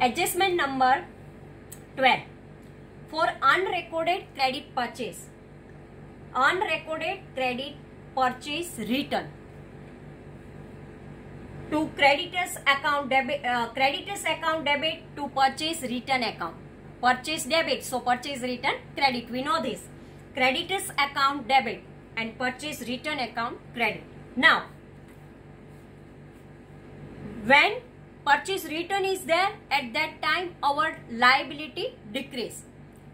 Adjustment number 12. For unrecorded credit purchase. Unrecorded credit purchase return to creditors account debit to purchase return account. Purchase debit, so purchase return credit, we know this. Creditors account debit and purchase return account credit. Now when purchase return is there, at that time our liability decrease.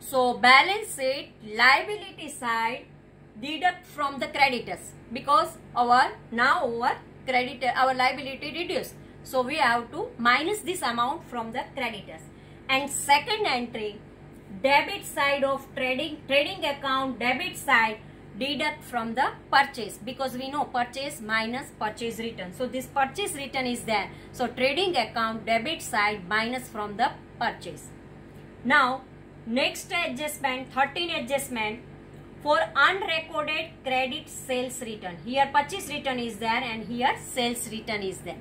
So balance sheet liability side deduct from the creditors, because our liability reduced. So we have to minus this amount from the creditors. And second entry, debit side of trading account debit side deduct from the purchase, because we know purchase minus purchase return. So this purchase return is there. So trading account debit side minus from the purchase. Now next adjustment, 13 adjustment for unrecorded credit sales return. Here purchase return is there and here sales return is there.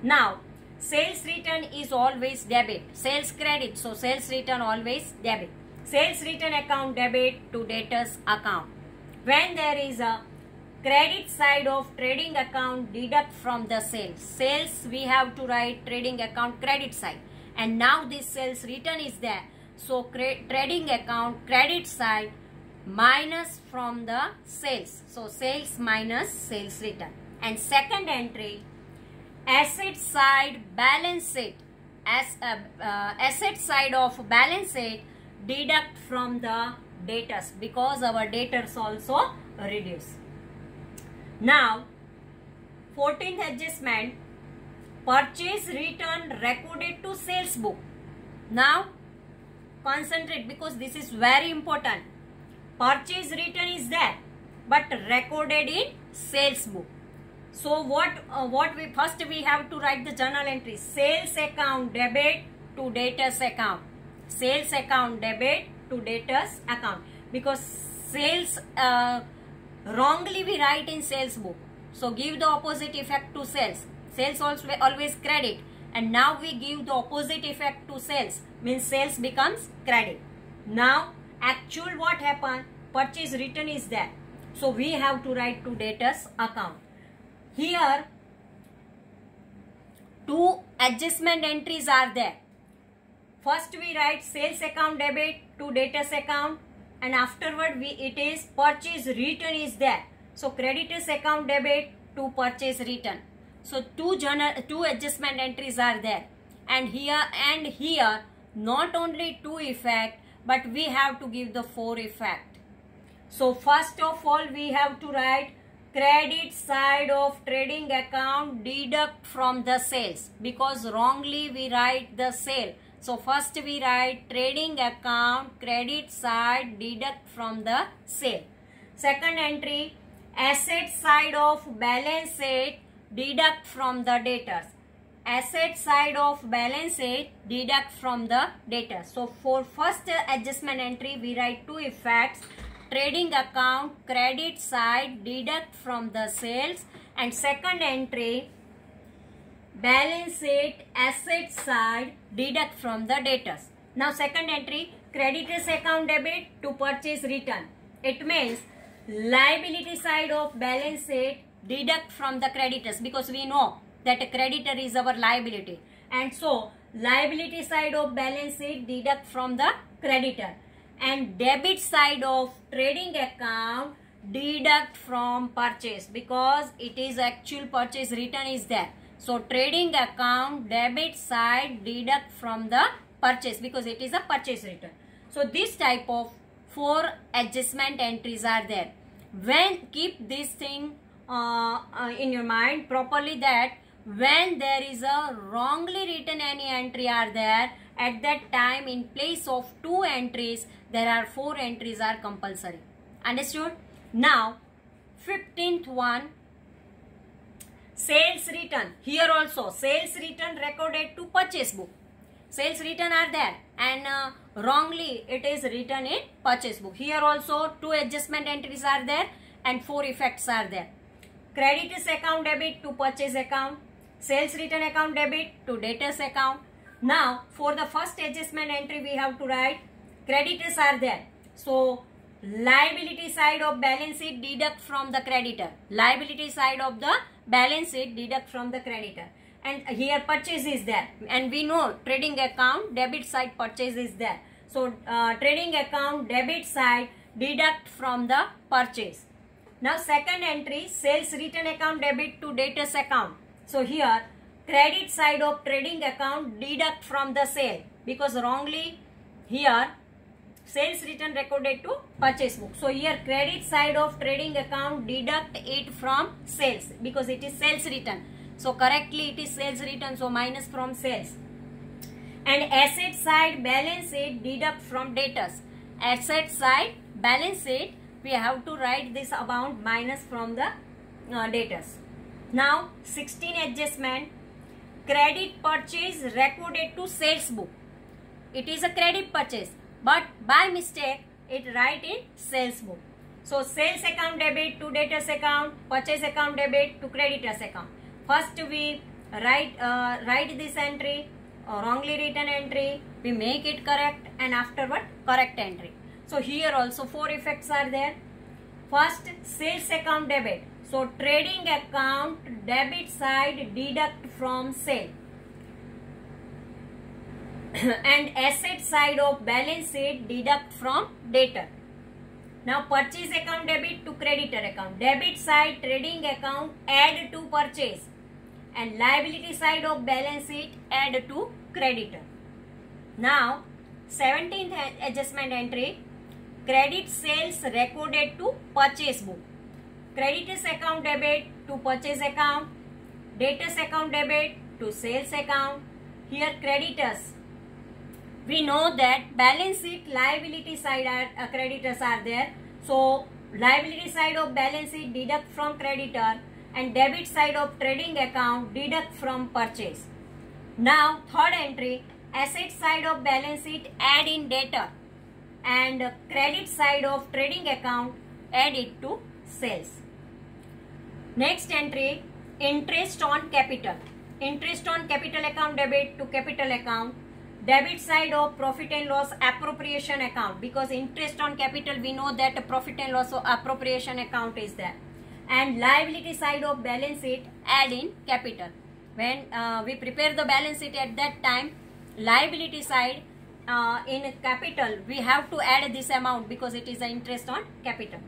Now sales return is always debit, sales credit, so sales return always debit. Sales return account debit to debtors account. When there is a credit side of trading account deduct from the sales. Sales we have to write trading account credit side, and now this sales return is there. So trading account credit side minus from the sales. So sales minus sales return. And second entry, asset side balance sheet. Asset side of balance sheet deduct from the debtors, because our debtors also reduce. Now 14th adjustment, purchase return recorded to sales book. Now concentrate, because this is very important. Purchase return is there but recorded in sales book. So what we first we have to write the journal entry. Sales account debit to debtors account. Sales account debit to debtors account, because sales wrongly we write in sales book. So give the opposite effect to sales. Sales also always credit, and now we give the opposite effect to sales, means sales becomes credit. Now actual what happened, purchase return is there, so we have to write to debtors account. Here two adjustment entries are there. First we write sales account debit to debtors account, and afterward it is purchase return is there. So creditors account debit to purchase return. So two adjustment entries are there, and here not only two effect but we have to give the four effect. So first of all we have to write credit side of trading account deduct from the sales, because wrongly we write the sale. So first we write trading account credit side deduct from the sale. Second entry, asset side of balance sheet deduct from the debtors. Asset side of balance sheet deduct from the debtors. So for first adjustment entry we write two effects. Trading account credit side deduct from the sales, and second entry balance sheet asset side deduct from the debtors. Now second entry, creditors account debit to purchase return. It means liability side of balance sheet deduct from the creditors, because we know that a creditor is our liability, and so liability side of balance sheet deduct from the creditor, and debit side of trading account deduct from purchase, because it is actual purchase return is there. So trading account debit side deduct from the purchase, because it is a purchase return. So this type of four adjustment entries are there. When keep this thing in your mind properly, that when there is a wrongly written any entry are there, at that time in place of two entries there are four entries are compulsory. Understood? Now 15th one, sales return. Here also sales return recorded to purchase book. Sales return are there, and wrongly it is written in purchase book. Here also two adjustment entries are there and four effects are there. Creditors account debit to purchase account. Sales return account debit to debtors account. Now for the first adjustment entry we have to write creditors are there. So liability side of balance sheet deduct from the creditor. Liability side of the balance sheet deduct from the creditor. And here purchase is there. And we know trading account debit side purchase is there. So trading account debit side deduct from the purchase. Now second entry sales return account debit to debtors account. So here credit side of trading account deduct from the sale, because wrongly here sales return recorded to purchase book. So here credit side of trading account deduct it from sales because it is sales return. So correctly it is sales return, so minus from sales. And asset side balance sheet deduct from debtors. Asset side balance sheet we have to write this amount minus from the debtors. Now 16 adjustment, credit purchase recorded to sales book. It is a credit purchase, but by mistake it write in sales book. So sales account debit to debtors account, purchase account debit to creditors account. First we write this entry, wrongly written entry, we make it correct, and afterward correct entry. So here also 4 effects are there. First sales account debit. So trading account debit side deduct from sale. And asset side of balance sheet deduct from debtor. Now purchase account debit to creditor account. Debit side trading account add to purchase. And liability side of balance sheet add to creditor. Now 17th adjustment entry, credit sales recorded to purchase book. Creditors account debit to purchase account, debtors account debit to sales account. Here creditors, we know that balance sheet liability side are creditors are there. So liability side of balance sheet deduct from creditor, and debit side of trading account deduct from purchase. Now third entry, asset side of balance sheet add in debtor, and credit side of trading account add it to sales. Next entry, interest on capital. Interest on capital account debit to capital account. Debit side of profit and loss appropriation account, because interest on capital we know that profit and loss appropriation account is there. And liability side of balance sheet add in capital. When we prepare the balance sheet at that time, liability side in capital we have to add this amount because it is the interest on capital.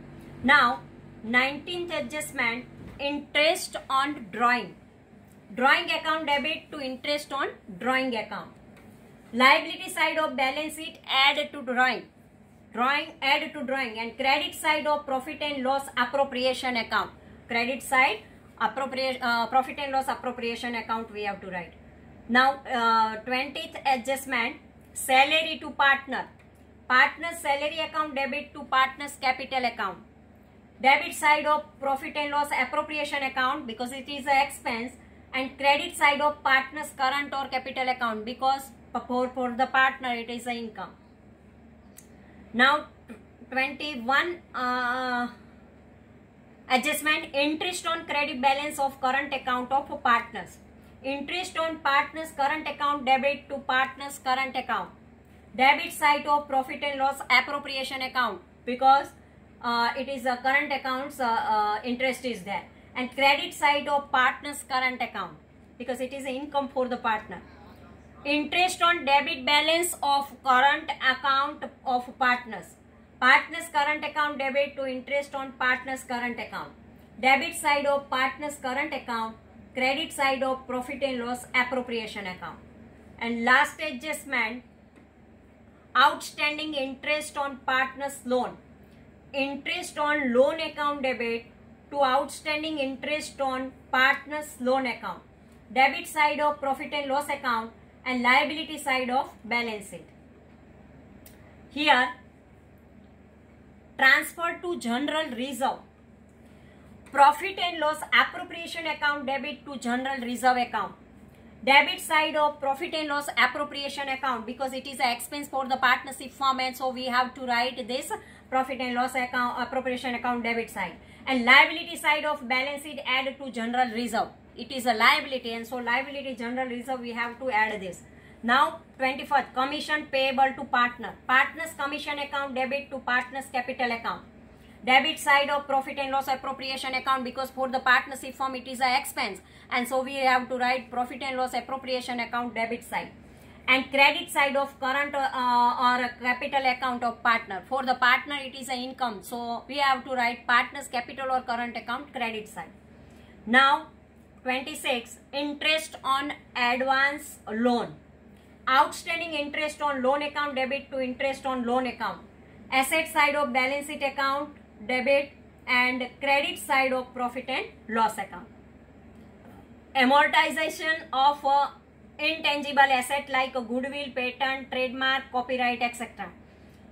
Now 19th adjustment, interest on drawing. Drawing account debit to interest on drawing account. Liability side of balance sheet add to drawing. Drawing add to drawing, and credit side of profit and loss appropriation account. Credit side profit and loss appropriation account we have to write. Now 20th adjustment, salary to partner. Partner's salary account debit to partner's capital account. Debit side of profit and loss appropriation account because it is an expense, and credit side of partner's current or capital account because for the partner it is an income. Now 21 adjustment, interest on credit balance of current account of partners. Interest on partners current account debit to partners current account. Debit side of profit and loss appropriation account because it is a current account's interest is there, and credit side of partners current account because it is income for the partner. Interest on debit balance of current account of partners. Partners current account debit to interest on partners current account. Debit side of partners current account, credit side of profit and loss appropriation account. And last adjustment, outstanding interest on partners loan. Interest on loan account debit to outstanding interest on partners loan account. Debit side of profit and loss account, and liability side of balance sheet. Here transfer to general reserve. Profit and loss appropriation account debit to general reserve account. Debit side of profit and loss appropriation account because it is an expense for the partnership firm, and so we have to write this profit and loss account appropriation account debit side. And liability side of balance sheet add to general reserve. It is a liability, and so liability general reserve we have to add this. Now 21st, commission payable to partner. Partner's commission account debit to partner's capital account. Debit side of profit and loss appropriation account, because for the partnership firm it is a expense, and so we have to write profit and loss appropriation account debit side. And credit side of current or capital account of partner. For the partner it is an income, so we have to write partner's capital or current account credit side. Now 26, interest on advance loan. Outstanding interest on loan account debit to interest on loan account. Asset side of balance sheet account debit, and credit side of profit and loss account. Amortization of intangible asset like goodwill, patent, trademark, copyright, etc.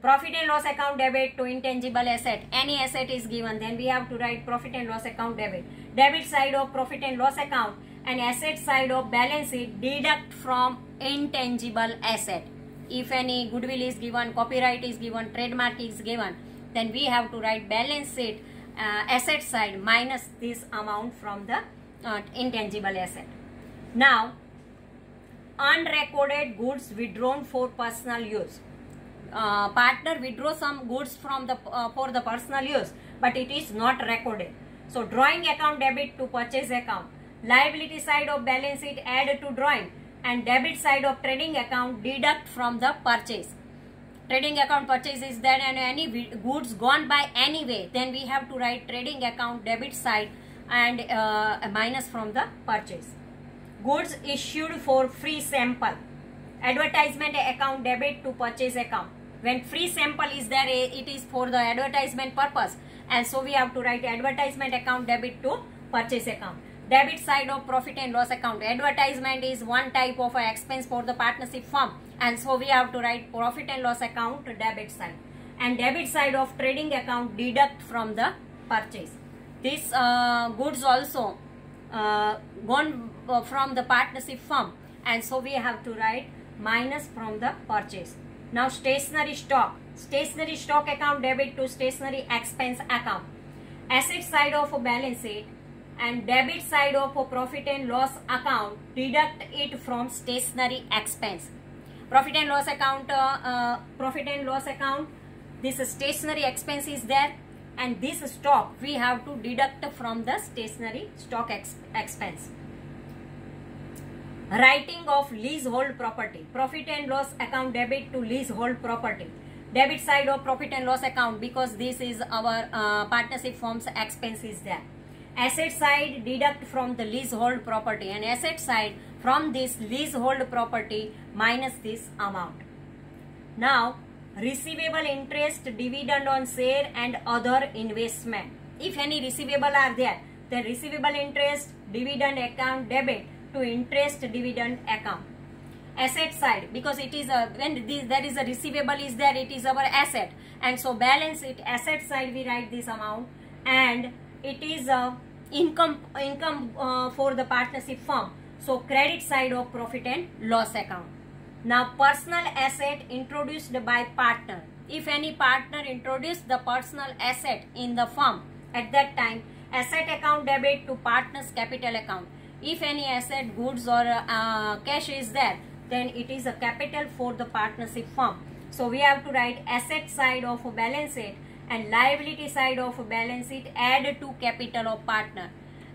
Profit and loss account debit to intangible asset. Any asset is given, then we have to write profit and loss account debit. Debit side of profit and loss account and asset side of balance sheet deduct from intangible asset. If any goodwill is given, copyright is given, trademark is given, then we have to write balance sheet asset side minus this amount from the intangible asset. Now, unrecorded goods withdrawn for personal use. Partner withdraw some goods from the for the personal use, but it is not recorded. So drawing account debit to purchase account. Liability side of balance sheet add to drawing, and debit side of trading account deduct from the purchase. Trading account purchase is there, and any goods gone by any way, then we have to write trading account debit side and minus from the purchase. Goods issued for free sample. Advertisement account debit to purchase account. When free sample is there, it is for the advertisement purpose, and so we have to write advertisement account debit to purchase account. Debit side of profit and loss account. Advertisement is one type of expense for the partnership firm, and so we have to write profit and loss account debit side. And debit side of trading account deduct from the purchase. This goods also gone from the partnership firm, and so we have to write minus from the purchase. Now stationery stock. Stationery stock account debit to stationery expense account. Asset side of a balance sheet and debit side of a profit and loss account deduct it from stationery expense. Profit and loss account, this stationery expense is there, and this stock we have to deduct from the stationery stock expense. Writing of leasehold property. Profit and loss account debit to leasehold property. Debit side of profit and loss account, because this is our partnership firm's expense is there. Asset side deduct from the leasehold property, and asset side from this leasehold property minus this amount. Now, receivable interest, dividend on share and other investment. If any receivable are there, then receivable interest, dividend account debit to interest dividend account. Asset side, because it is a, when there is a receivable is there, it is our asset, and so balance it asset side we write this amount, and it is a income for the partnership firm, so credit side of profit and loss account. Now personal asset introduced by partner. If any partner introduced the personal asset in the firm, at that time asset account debit to partner's capital account. If any asset, goods or cash is there, then it is a capital for the partnership firm. So we have to write asset side of a balance sheet and liability side of a balance sheet add to capital of partner.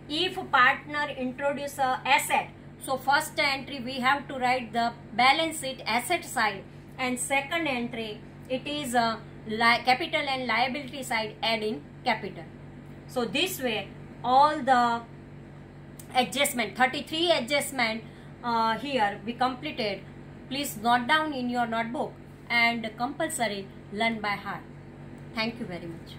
If partner introduce a asset, so first entry we have to write the balance sheet asset side, and second entry it is a capital and liability side adding capital. So this way all the adjustment, 33 adjustment here we completed. Please note down in your notebook and compulsory learn by heart. Thank you very much.